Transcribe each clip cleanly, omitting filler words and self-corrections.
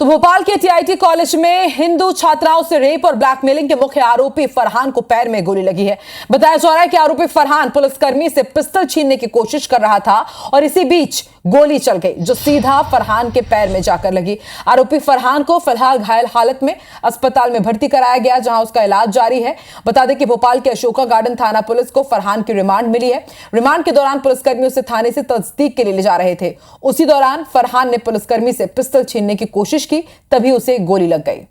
भोपाल के TIT college में हिंदू छात्राओं से रेप और ब्लैकमेलिंग के मुख्य आरोपी फरहान को पैर में गोली लगी है। बताया जा रहा है कि आरोपी फरहान पुलिसकर्मी से पिस्टल छीनने की कोशिश कर रहा था और इसी बीच गोली चल गई जो सीधा फरहान के पैर में जाकर लगी। आरोपी फरहान को फिलहाल घायल हालत में अस्पताल में भर्ती कराया गया, जहां उसका इलाज जारी है। बता दें कि भोपाल के अशोका गार्डन थाना पुलिस को फरहान की रिमांड मिली है। रिमांड के दौरान पुलिसकर्मी उसे थाने से तस्दीक के लिए ले जा रहे थे। उसी दौरान फरहान ने पुलिसकर्मी से पिस्टल छीनने की कोशिश की, तभी उसे गोली लग गई।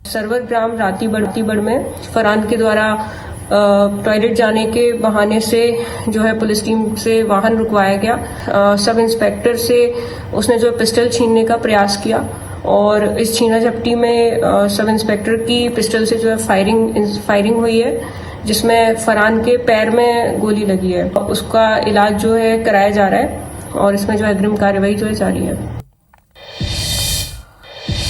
सर्वर ग्राम रातीबड़ में फरहान के द्वारा टॉयलेट जाने के बहाने से जो है पुलिस टीम से वाहन रुकवाया गया। सब इंस्पेक्टर से उसने जो पिस्टल छीनने का प्रयास किया और इस छीना झपटी में सब इंस्पेक्टर की पिस्टल से जो है फायरिंग हुई है, जिसमें फरहान के पैर में गोली लगी है। उसका इलाज जो है कराया जा रहा है और इसमें जो अग्रिम कार्यवाही जो है जारी है।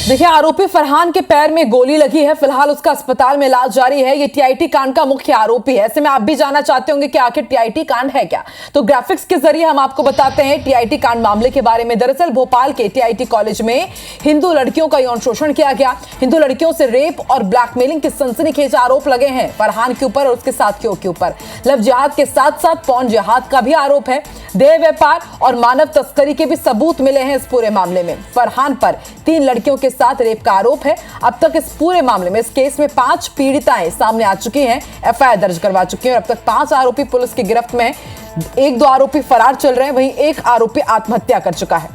देखिए, आरोपी फरहान के पैर में गोली लगी है, फिलहाल उसका अस्पताल में इलाज जारी है। ये टीआईटी कांड का मुख्य आरोपी है। ऐसे में आप भी जानना चाहते होंगे कि आखिर टीआईटी कांड है क्या, तो ग्राफिक्स के जरिए हम आपको बताते हैं टीआईटी कांड मामले के बारे में। दरअसल भोपाल के टीआईटी कॉलेज में हिंदू लड़कियों का यौन शोषण किया गया। हिंदू लड़कियों से रेप और ब्लैकमेलिंग के सनसनीखेज आरोप लगे हैं फरहान के ऊपर और उसके साथियों के ऊपर। लव जिहाद के साथ साथ पौन जिहाद का भी आरोप है। देह व्यापार और मानव तस्करी के भी सबूत मिले हैं इस पूरे मामले में। फरहान पर 3 लड़कियों के साथ रेप का आरोप है। अब तक इस पूरे मामले में, इस केस में 5 पीड़िताएं सामने आ चुकी हैं, एफआईआर दर्ज करवा चुकी हैं और अब तक 5 आरोपी पुलिस की गिरफ्त में हैं। 1-2 आरोपी फरार चल रहे हैं, वहीं एक आरोपी आत्महत्या कर चुका है।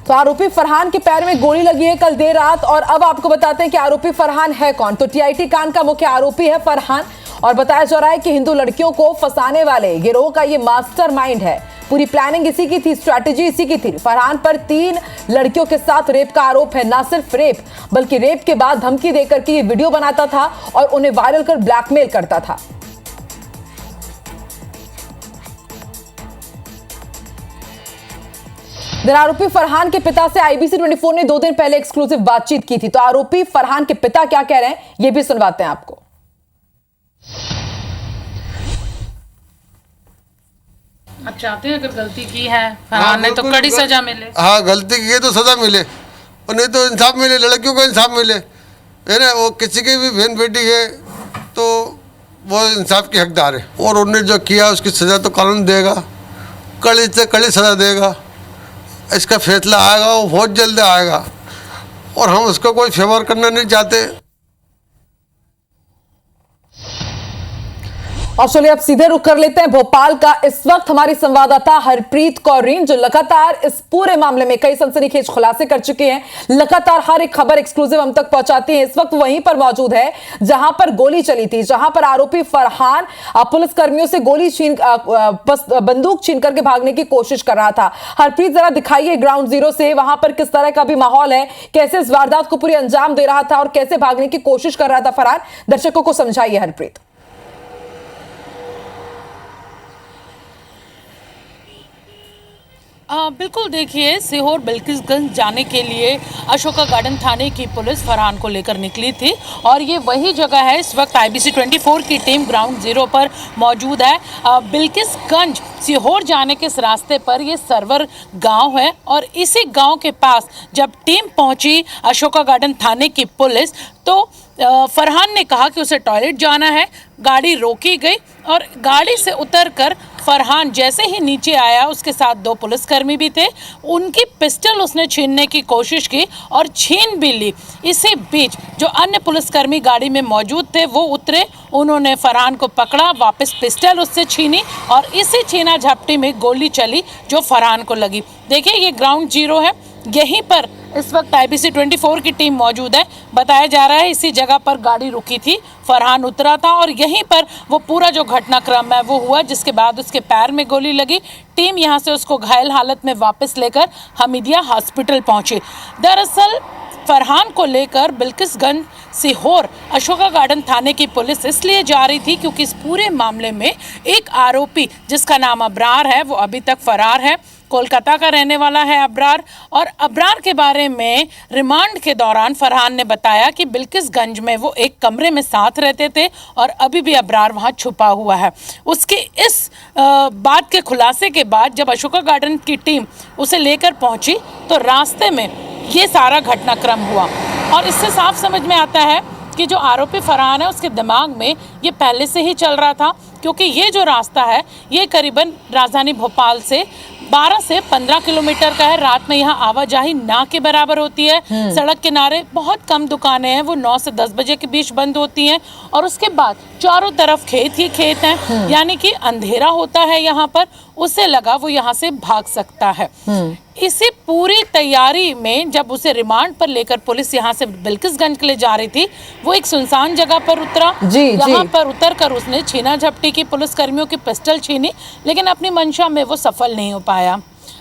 तो आरोपी फरहान के पैर में गोली लगी है कल देर रात। और अब आपको बताते हैं कि आरोपी फरहान है कौन। तो टीआईटी कांड का मुख्य आरोपी है फरहान और बताया जा रहा है कि हिंदू लड़कियों को फंसाने वाले गिरोह का ये मास्टरमाइंड है। पूरी प्लानिंग इसी की थी, स्ट्रैटेजी इसी की थी। फरहान पर 3 लड़कियों के साथ रेप का आरोप है। ना सिर्फ रेप, बल्कि रेप के बाद धमकी देकर के ये वीडियो बनाता था और उन्हें वायरल कर ब्लैकमेल करता था। आरोपी फरहान के पिता से आईबीसी 24 ने 2 दिन पहले एक्सक्लूसिव बातचीत की थी। तो आरोपी फरहान के पिता क्या कह रहे हैं, ये भी सुनवाते हैं आपको। आप चाहते हैं अगर गलती की है फरहान ने तो कड़ी सजा मिले। हाँ, गलती की है तो सजा मिले और नहीं तो इंसाफ मिले, लड़कियों को इंसाफ मिले, है ना। वो किसी की भी बहन बेटी है तो वो इंसाफ की हकदार है और उन्होंने जो किया उसकी सजा तो कानून देगा, कड़ी से कड़ी सजा देगा। इसका फैसला आएगा, वो बहुत जल्द आएगा और हम उसको कोई फेवर करना नहीं चाहते। और चलिए अब सीधे रुख कर लेते हैं भोपाल का। इस वक्त हमारी संवाददाता हरप्रीत कौर जो लगातार इस पूरे मामले में कई सनसनीखेज खुलासे कर चुके हैं, लगातार हर एक खबर एक्सक्लूसिव हम तक पहुंचाती हैं। इस वक्त वहीं पर मौजूद है जहां पर गोली चली थी, जहां पर आरोपी फरहान पुलिसकर्मियों से बंदूक छीन करके भागने की कोशिश कर रहा था। हरप्रीत, जरा दिखाइए ग्राउंड जीरो से वहां पर किस तरह का भी माहौल है, कैसे इस वारदात को पूरी अंजाम दे रहा था और कैसे भागने की कोशिश कर रहा था फरहान, दर्शकों को समझाइए हरप्रीत। बिल्कुल, देखिए, सीहोर बिल्किसगंज जाने के लिए अशोका गार्डन थाने की पुलिस फरहान को लेकर निकली थी और ये वही जगह है। इस वक्त आईबीसी 24 की टीम ग्राउंड जीरो पर मौजूद है। बिल्किसगंज सीहोर जाने के इस रास्ते पर ये सर्वर गांव है और इसी गांव के पास जब टीम पहुंची अशोका गार्डन थाने की पुलिस, तो फरहान ने कहा कि उसे टॉयलेट जाना है। गाड़ी रोकी गई और गाड़ी से उतरकर फरहान जैसे ही नीचे आया, उसके साथ 2 पुलिसकर्मी भी थे, उनकी पिस्टल उसने छीनने की कोशिश की और छीन भी ली। इसी बीच जो अन्य पुलिसकर्मी गाड़ी में मौजूद थे वो उतरे, उन्होंने फरहान को पकड़ा, वापस पिस्टल उससे छीनी और इसी छीना झपटी में गोली चली जो फरहान को लगी। देखिए, ये ग्राउंड जीरो है, यहीं पर इस वक्त आईबीसी 24 की टीम मौजूद है। बताया जा रहा है इसी जगह पर गाड़ी रुकी थी, फरहान उतरा था और यहीं पर वो पूरा जो घटनाक्रम है वो हुआ, जिसके बाद उसके पैर में गोली लगी। टीम यहां से उसको घायल हालत में वापस लेकर हमीदिया हॉस्पिटल पहुंची। दरअसल फरहान को लेकर बिल्किसगंज सीहोर अशोका गार्डन थाने की पुलिस इसलिए जा रही थी क्योंकि इस पूरे मामले में एक आरोपी जिसका नाम अबरार है वो अभी तक फरार है। कोलकाता का रहने वाला है अबरार, और अबरार के बारे में रिमांड के दौरान फरहान ने बताया कि बिल्किसगंज में वो एक कमरे में साथ रहते थे और अभी भी अबरार वहाँ छुपा हुआ है। उसके इस बात के खुलासे के बाद जब अशोका गार्डन की टीम उसे लेकर पहुंची तो रास्ते में ये सारा घटनाक्रम हुआ, और इससे साफ समझ में आता है कि जो आरोपी फरहान है उसके दिमाग में ये पहले से ही चल रहा था, क्योंकि ये जो रास्ता है ये करीबन राजधानी भोपाल से 12 से 15 किलोमीटर का है। रात में यहाँ आवाजाही ना के बराबर होती है। सड़क किनारे बहुत कम दुकानें हैं, वो 9 से 10 बजे के बीच बंद होती हैं, और उसके बाद चारों तरफ खेत ही खेत हैं, यानी कि अंधेरा होता है यहाँ पर। उसे लगा वो यहाँ से भाग सकता है। इसी पूरी तैयारी में जब उसे रिमांड पर लेकर पुलिस यहाँ से बिल्किसगंज के लिए जा रही थी, वो एक सुनसान जगह पर उतरा। यहाँ पर उतर कर उसने छीना झपटी की, पुलिस कर्मियों की पिस्टल छीनी, लेकिन अपनी मंशा में वो सफल नहीं हो पाया।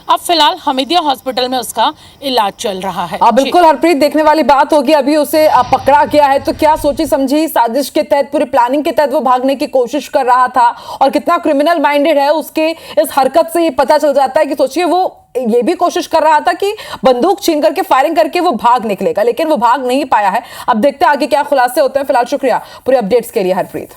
अब फिलहाल हमीदिया हॉस्पिटल में उसका इलाज चल रहा है। बिल्कुल हरप्रीत, देखने वाली बात होगी। अभी उसे पकड़ा गया है तो क्या सोची समझी साजिश के तहत, पूरी प्लानिंग के तहत वो भागने की कोशिश कर रहा था, और कितना क्रिमिनल माइंडेड है उसके इस हरकत से ये पता चल जाता है कि सोचिए वो ये भी कोशिश कर रहा था कि बंदूक छीन करके फायरिंग करके वो भाग निकलेगा, लेकिन वो भाग नहीं पाया है। अब देखते हैं आगे क्या खुलासे होते हैं। फिलहाल शुक्रिया पूरे अपडेट्स के लिए हरप्रीत।